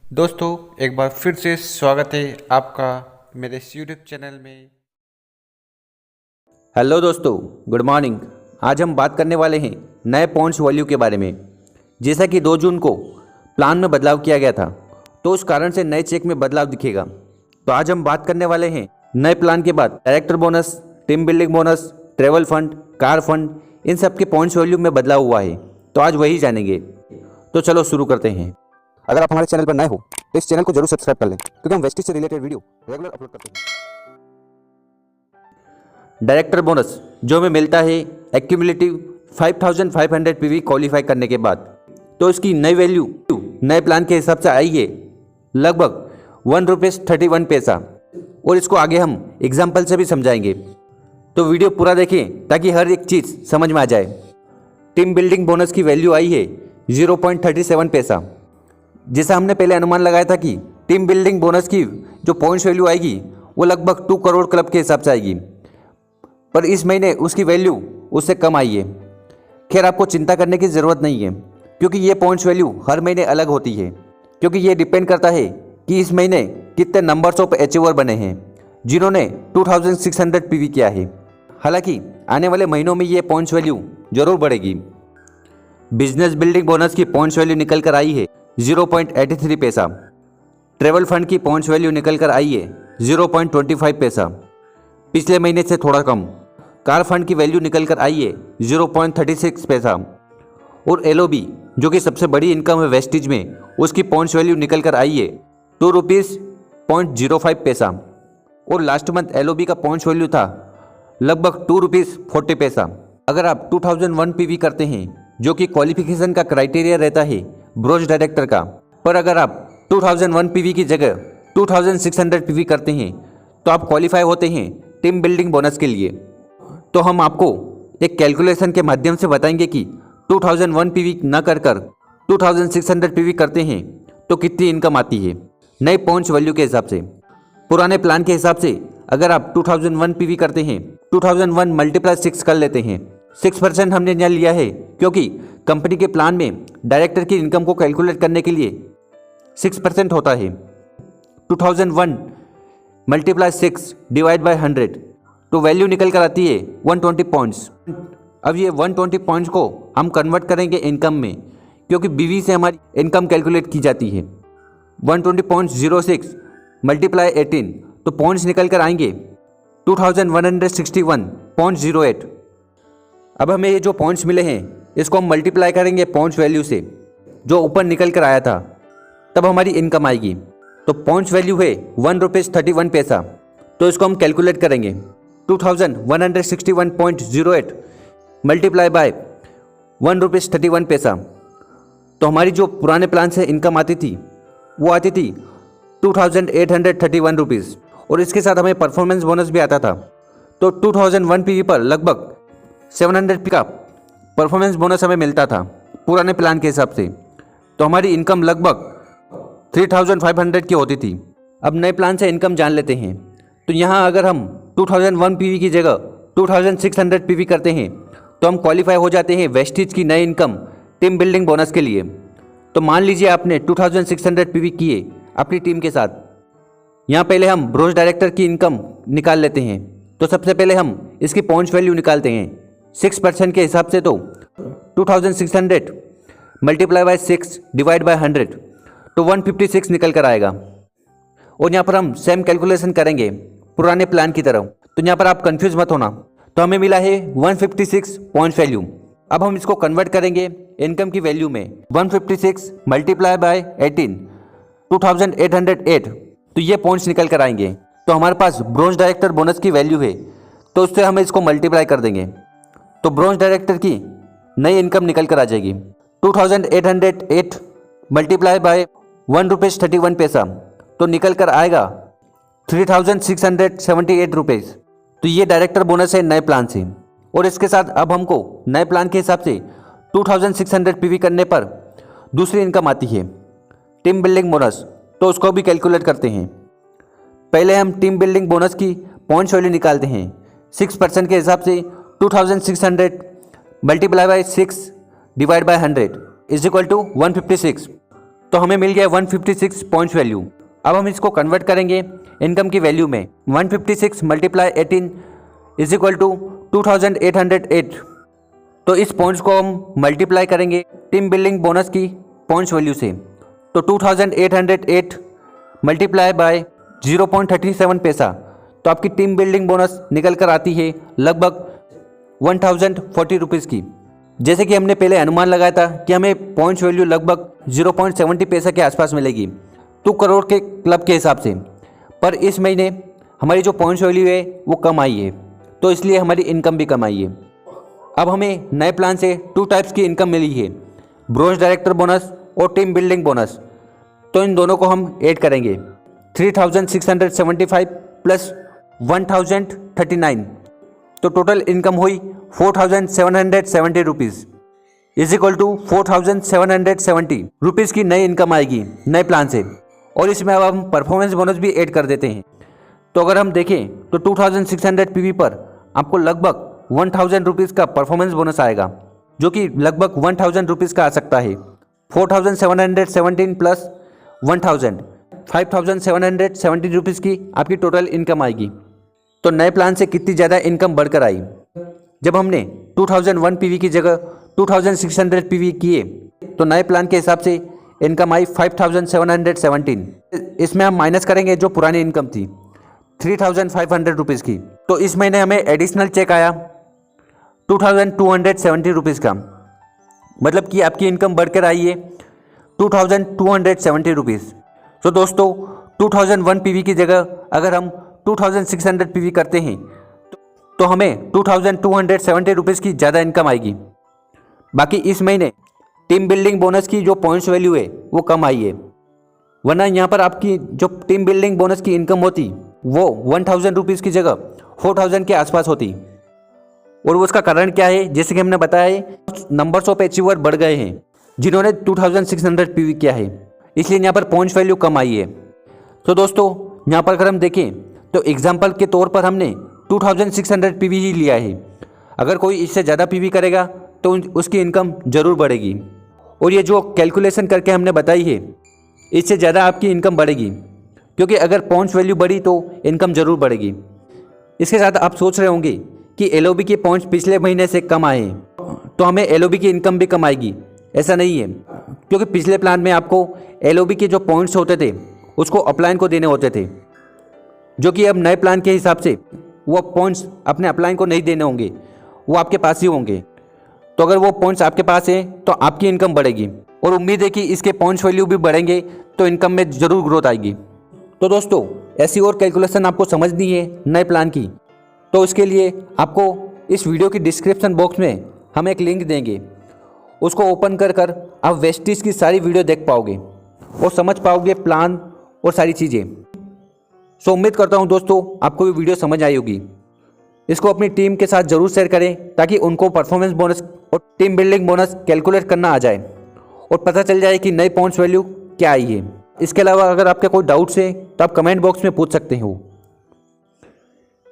दोस्तों एक बार फिर से स्वागत है आपका मेरे इस यूट्यूब चैनल में। हेलो दोस्तों, गुड मॉर्निंग। आज हम बात करने वाले हैं नए पॉइंट्स वैल्यू के बारे में। जैसा कि 2 जून को प्लान में बदलाव किया गया था, तो उस कारण से नए चेक में बदलाव दिखेगा। तो आज हम बात करने वाले हैं नए प्लान के बाद director bonus, team building bonus, travel fund, car fund, इन सब के पॉइंट्स वैल्यू में बदलाव हुआ है। तो आज वही जानेंगे। तो चलो शुरू करते हैं। अगर आप हमारे चैनल पर नए हो तो इस चैनल को जरूर सब्सक्राइब कर लें, क्योंकि हम वेस्टेज से रिलेटेड वीडियो रेगुलर अपलोड करते हैं। डायरेक्टर बोनस जो हमें मिलता है एक्यूमुलेटिव 5500 पीवी क्वालिफाई करने के बाद, तो इसकी नई वैल्यू नए प्लान के हिसाब से आई है लगभग ₹1.31। और इसको आगे हम एग्जाम्पल से भी समझाएंगे। तो वीडियो पूरा देखें ताकि हर एक चीज़ समझ में आ जाए। टीम बिल्डिंग बोनस की वैल्यू आई है 0.37 पैसा। जैसा हमने पहले अनुमान लगाया था कि टीम बिल्डिंग बोनस की जो पॉइंट्स वैल्यू आएगी वो लगभग 2 करोड़ क्लब के हिसाब से आएगी, पर इस महीने उसकी वैल्यू उससे कम आई है। खैर, आपको चिंता करने की ज़रूरत नहीं है, क्योंकि ये पॉइंट्स वैल्यू हर महीने अलग होती है, क्योंकि ये डिपेंड करता है कि इस महीने कितने नंबर्स ऑफ अचीवर बने हैं जिन्होंने 2600 पीवी किया है। हालांकि आने वाले महीनों में ये पॉइंट्स वैल्यू जरूर बढ़ेगी। बिजनेस बिल्डिंग बोनस की पॉइंट्स वैल्यू निकल कर आई है 0.83 पैसा। ट्रैवल फंड की पॉइंट्स वैल्यू निकल कर आई है 0.25 पैसा, पिछले महीने से थोड़ा कम। कार फंड की वैल्यू निकल कर आई है 0.36 पैसा। और LOB जो कि सबसे बड़ी इनकम है वेस्टेज में, उसकी पॉइंट्स वैल्यू निकल कर आई है ₹2.05 पैसा। और लास्ट मंथ LOB का पॉइंट्स वैल्यू था लगभग ₹2.40। अगर आप 2001 पीवी करते हैं, जो कि क्वालिफिकेशन का क्राइटेरिया रहता है ब्रोंज डायरेक्टर का, पर अगर आप 2001 पीवी की जगह 2600 पीवी करते हैं तो आप क्वालिफाई होते हैं टीम बिल्डिंग बोनस के लिए। तो हम आपको एक कैलकुलेशन के माध्यम से बताएंगे कि 2001 पीवी न कर 2600 पीवी करते हैं तो कितनी इनकम आती है नए पॉइंट्स वैल्यू के हिसाब से। पुराने प्लान के हिसाब से अगर आप 2001 पीवी करते हैं, 2001 मल्टीप्लाई 6 कर लेते हैं। 6% हमने यहाँ लिया है क्योंकि कंपनी के प्लान में डायरेक्टर की इनकम को कैलकुलेट करने के लिए 6% होता है। 2001 मल्टीप्लाई 6 डिवाइड बाय 100, तो वैल्यू निकल कर आती है 120 पॉइंट्स। अब ये 120 पॉइंट्स को हम कन्वर्ट करेंगे इनकम में, क्योंकि BV से हमारी इनकम कैलकुलेट की जाती है। 120.06 मल्टीप्लाई 18, तो पॉइंट्स निकल कर आएंगे 2161.08। अब हमें ये जो पॉइंट्स मिले हैं इसको हम मल्टीप्लाई करेंगे पॉइंट्स वैल्यू से जो ऊपर निकल कर आया था, तब हमारी इनकम आएगी। तो पॉइंट्स वैल्यू है ₹1.31 पैसा, तो इसको हम कैलकुलेट करेंगे 2161.08 मल्टीप्लाई बाय ₹1.31 पैसा। तो हमारी जो पुराने प्लान से इनकम आती थी वो आती थी ₹2831, और इसके साथ हमें परफॉर्मेंस बोनस भी आता था। तो 2001 पीवी पर लगभग 700 पी का परफॉर्मेंस बोनस हमें मिलता था पुराने प्लान के हिसाब से। तो हमारी इनकम लगभग 3500 की होती थी। अब नए प्लान से इनकम जान लेते हैं। तो यहाँ अगर हम 2001 पीवी की जगह 2600 पीवी करते हैं तो हम क्वालिफाई हो जाते हैं वेस्टेज की नई इनकम टीम बिल्डिंग बोनस के लिए। तो मान लीजिए आपने 2600 पीवी किए अपनी टीम के साथ। यहाँ पहले हम ब्रोंज डायरेक्टर की इनकम निकाल लेते हैं। तो सबसे पहले हम इसकी पॉइंट्स वैल्यू निकालते हैं 6% के हिसाब से। तो 2600 मल्टीप्लाई बाय 6 डिवाइड बाय 100, तो 156 निकल कर आएगा। और यहाँ पर हम सेम कैलकुलेशन करेंगे पुराने प्लान की तरह। तो यहाँ पर आप कंफ्यूज मत होना। तो हमें मिला है 156 पॉइंट्स वैल्यू। अब हम इसको कन्वर्ट करेंगे इनकम की वैल्यू में। 156 मल्टीप्लाई बाय 18, 2808, तो ये पॉइंट्स निकल कर आएंगे। तो हमारे पास ब्रोंज डायरेक्टर बोनस की वैल्यू है, तो उससे हम इसको मल्टीप्लाई कर देंगे। तो ब्रोंज डायरेक्टर की नई इनकम निकल कर आ जाएगी 2808 मल्टीप्लाई बाय ₹1.31 पैसा, तो निकल कर आएगा 3678 तो ये डायरेक्टर बोनस है नए प्लान से। और इसके साथ अब हमको नए प्लान के हिसाब से 2600 पीवी करने पर दूसरी इनकम आती है टीम बिल्डिंग बोनस। तो उसको भी कैलकुलेट करते हैं। पहले हम टीम बिल्डिंग बोनस की पॉइंट्स वैल्यू निकालते हैं 6% के हिसाब से। 2600 multiply by 6 divide by 100 is equal to 156। तो हमें मिल गया 156 पॉइंट्स वैल्यू। अब हम इसको कन्वर्ट करेंगे इनकम की वैल्यू में। 156 मल्टीप्लाई 18 इज इक्वल टू 2808। तो इस पॉइंट्स को हम मल्टीप्लाई करेंगे टीम बिल्डिंग बोनस की पॉइंट्स वैल्यू से। तो 2808 मल्टीप्लाई बाय 0.37 पैसा, तो आपकी टीम बिल्डिंग बोनस निकल कर आती है लगभग 1040 रुपीज़ की। जैसे कि हमने पहले अनुमान लगाया था कि हमें पॉइंट्स वैल्यू लगभग 0.70 पैसा के आसपास मिलेगी 2 करोड़ के क्लब के हिसाब से। पर इस महीने हमारी जो पॉइंट्स वैल्यू है वो कम आई है, तो इसलिए हमारी इनकम भी कम आई है। अब हमें नए प्लान से 2 टाइप्स की इनकम मिली है, ब्रोंज डायरेक्टर बोनस और टीम बिल्डिंग बोनस। तो इन दोनों को हम ऐड करेंगे 3675 प्लस 1039, तो टोटल इनकम हुई 4770 rupees is equal to 4770 rupees की नई इनकम आएगी नए प्लान से। और इसमें अब हम परफॉर्मेंस बोनस भी ऐड कर देते हैं। तो अगर हम देखें तो 2600 पीवी पर आपको लगभग 1000 रुपीज़ का परफॉर्मेंस बोनस आएगा, जो कि लगभग 1000 रुपीज़ का आ सकता है। 4717 प्लस 1000 5770 रुपीज़ की आपकी टोटल इनकम आएगी। तो नए प्लान से कितनी ज़्यादा इनकम बढ़कर आई जब हमने 2001 पीवी की जगह 2600 पीवी किए, तो नए प्लान के हिसाब से इनकम आई 5717। इसमें हम माइनस करेंगे जो पुरानी इनकम थी 3500 रुपीज़ की। तो इस महीने हमें एडिशनल चेक आया 2270 रुपीज़ का, मतलब कि आपकी इनकम बढ़कर आई है 2270 रुपीज़। तो दोस्तों 2001 पीवी की जगह अगर हम 2600 पीवी करते हैं तो हमें 2270 रुपीज़ की ज़्यादा इनकम आएगी। बाकी इस महीने टीम बिल्डिंग बोनस की जो पॉइंट्स वैल्यू है वो कम आई है, वरना यहाँ पर आपकी जो टीम बिल्डिंग बोनस की इनकम होती वो 1000 रुपीज़ की जगह 4000 के आसपास होती। और उसका कारण क्या है, जैसे कि हमने बताया है नंबर्स ऑफ अचीवर बढ़ गए हैं जिन्होंने 2600 पीवी किया है, इसलिए यहाँ पर पॉइंट्स वैल्यू कम आई है। तो दोस्तों यहाँ पर अगर हम देखें तो एग्जाम्पल के तौर पर हमने 2600 पीवी ही लिया है। अगर कोई इससे ज़्यादा पीवी करेगा तो उसकी इनकम ज़रूर बढ़ेगी। और ये जो कैलकुलेशन करके हमने बताई है इससे ज़्यादा आपकी इनकम बढ़ेगी, क्योंकि अगर पॉइंट्स वैल्यू बढ़ी तो इनकम ज़रूर बढ़ेगी। इसके साथ आप सोच रहे होंगे कि एलओबी के पॉइंट्स पिछले महीने से कम आए हैं तो हमें एलओबी की इनकम भी कम आएगी। ऐसा नहीं है, क्योंकि पिछले प्लान में आपको एलओबी के जो पॉइंट्स होते थे उसको अपलाइन को देने होते थे, जो कि अब नए प्लान के हिसाब से वो पॉइंट्स अपने अपलाइन को नहीं देने होंगे, वो आपके पास ही होंगे। तो अगर वो पॉइंट्स आपके पास है तो आपकी इनकम बढ़ेगी, और उम्मीद है कि इसके पॉइंट्स वैल्यू भी बढ़ेंगे तो इनकम में ज़रूर ग्रोथ आएगी। तो दोस्तों ऐसी और कैलकुलेशन आपको समझनी है नए प्लान की, तो इसके लिए आपको इस वीडियो की डिस्क्रिप्शन बॉक्स में हम एक लिंक देंगे, उसको ओपन कर कर आप वेस्टिज की सारी वीडियो देख पाओगे और समझ पाओगे प्लान और सारी चीज़ें। सो उम्मीद करता हूँ दोस्तों आपको भी वीडियो समझ आई होगी। इसको अपनी टीम के साथ ज़रूर शेयर करें ताकि उनको परफॉर्मेंस बोनस और टीम बिल्डिंग बोनस कैलकुलेट करना आ जाए और पता चल जाए कि नई पॉइंट्स वैल्यू क्या आई है। इसके अलावा अगर आपके कोई डाउट्स है तो आप कमेंट बॉक्स में पूछ सकते हो।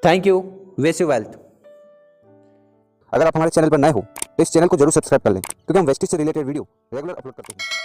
Thank you, wish you wealth. अगर आप हमारे चैनल पर नए हो तो इस चैनल को जरूर सब्सक्राइब कर लें, क्योंकि हम वेस्टिज से रिलेटेड वीडियो रेगुलर अपलोड करते हैं।